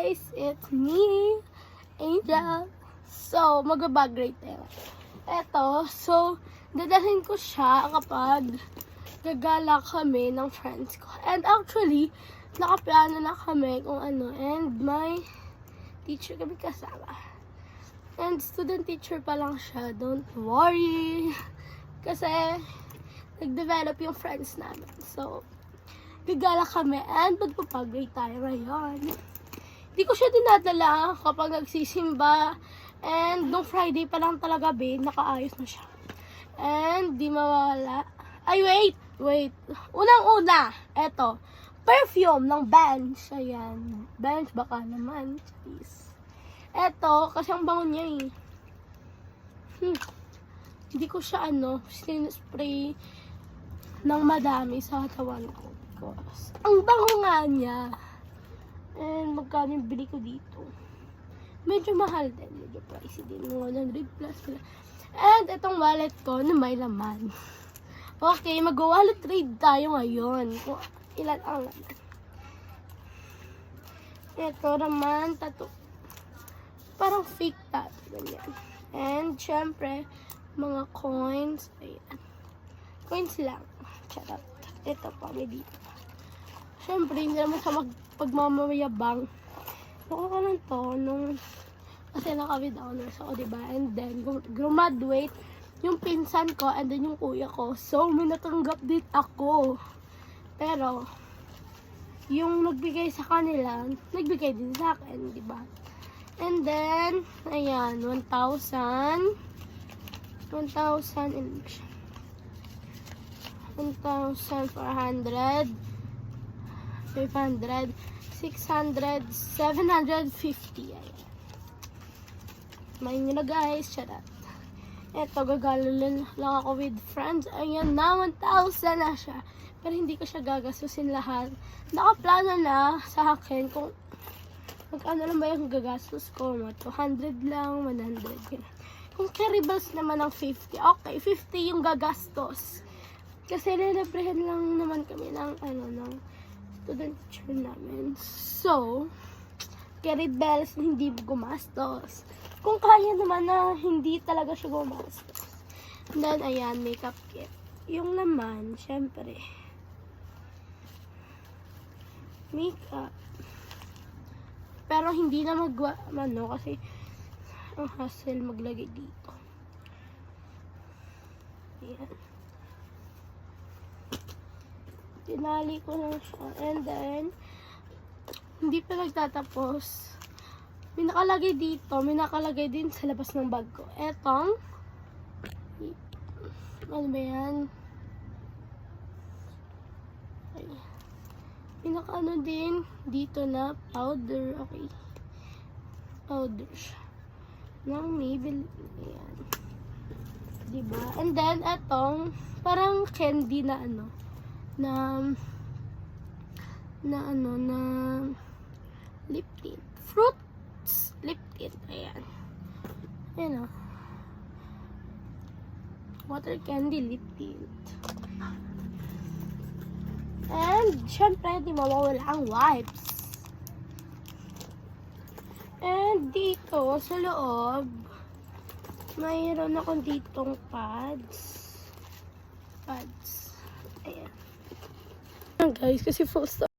guys! It's me, Angel. So, mag-bag rate tayo. Eto, so, dadalhin ko siya kapag gagala kami ng friends ko. And actually, nakaplano na kami kung ano. And my teacher kami kasama. And student teacher pa lang siya. Don't worry. Kasi, nag-develop yung friends namin. So, gagala kami and magpapag-rate tayo ngayon. Hindi ko siya dinadala kapag nagsisimba. And nung Friday pa lang talaga, babe, nakaayos na siya. And di mawala. Ay, wait. Unang-una, eto. Perfume ng Bench. Ayan. Bench, baka naman. Please. Eto, kasi ang bango niya eh. Hindi ko siya spray ng madami sa katawan ko. Ang bango nga niya. And magkano yung bili ko dito? Medyo mahal din. Medyo pricey din. 100 plus. And itong wallet ko na may laman. Okay, mag-wallet trade tayo ngayon. Kung ilan ang laman. Ito naman, tattoo. Parang fake tattoo. Ganyan. And syempre, mga coins. Ayan. Coins lang. Charot. Ito pa, may dito. Siyempre, hindi naman siya magpagmamayabang. Ako ka lang to, kasi naka-with honors ako, diba? And then, graduate yung pinsan ko, and then yung kuya ko. So, may natanggap din ako. Pero, yung nagbigay sa kanila, nagbigay din sa akin, diba? And then, ayan, 1,400, 500, 600, 750. Ayan. Main nyo na guys. Charot. Eto, gagalo lang ako with friends. Ayan na, 1,000 na siya. Pero hindi ko siya gagastusin lahat. Nakaplano na sa akin kung magkano lang ba yung gagastos ko. 200 lang, 100. Kung carryballs naman ng 50. Okay, 50 yung gagastos. Kasi nilibrehan lang naman kami ng ng student teacher namin. So, carried bells na hindi gumastos. Kung kaya naman na hindi talaga siya gumastos. And then, ayan, makeup kit. Yung laman, syempre, makeup. Pero hindi na kasi ang hassle maglagay dito. Ayan. Tinali ko lang siya. And then, hindi pa nagtatapos. May nakalagay dito. May nakalagay din sa labas ng bag ko. Etong, ano ba yan? Okay. May nakaano din dito na powder. Okay. Powder siya. Ng Maybelline. Ayan. Diba? And then, etong, parang candy na na lip tint. Fruits lip tint. Ayan. Ayan o. Water candy lip tint. And, syempre, di mawawala ang wipes. And, dito, sa loob, mayroon akong ditong pads. Ayan. Guys, kasi full stop.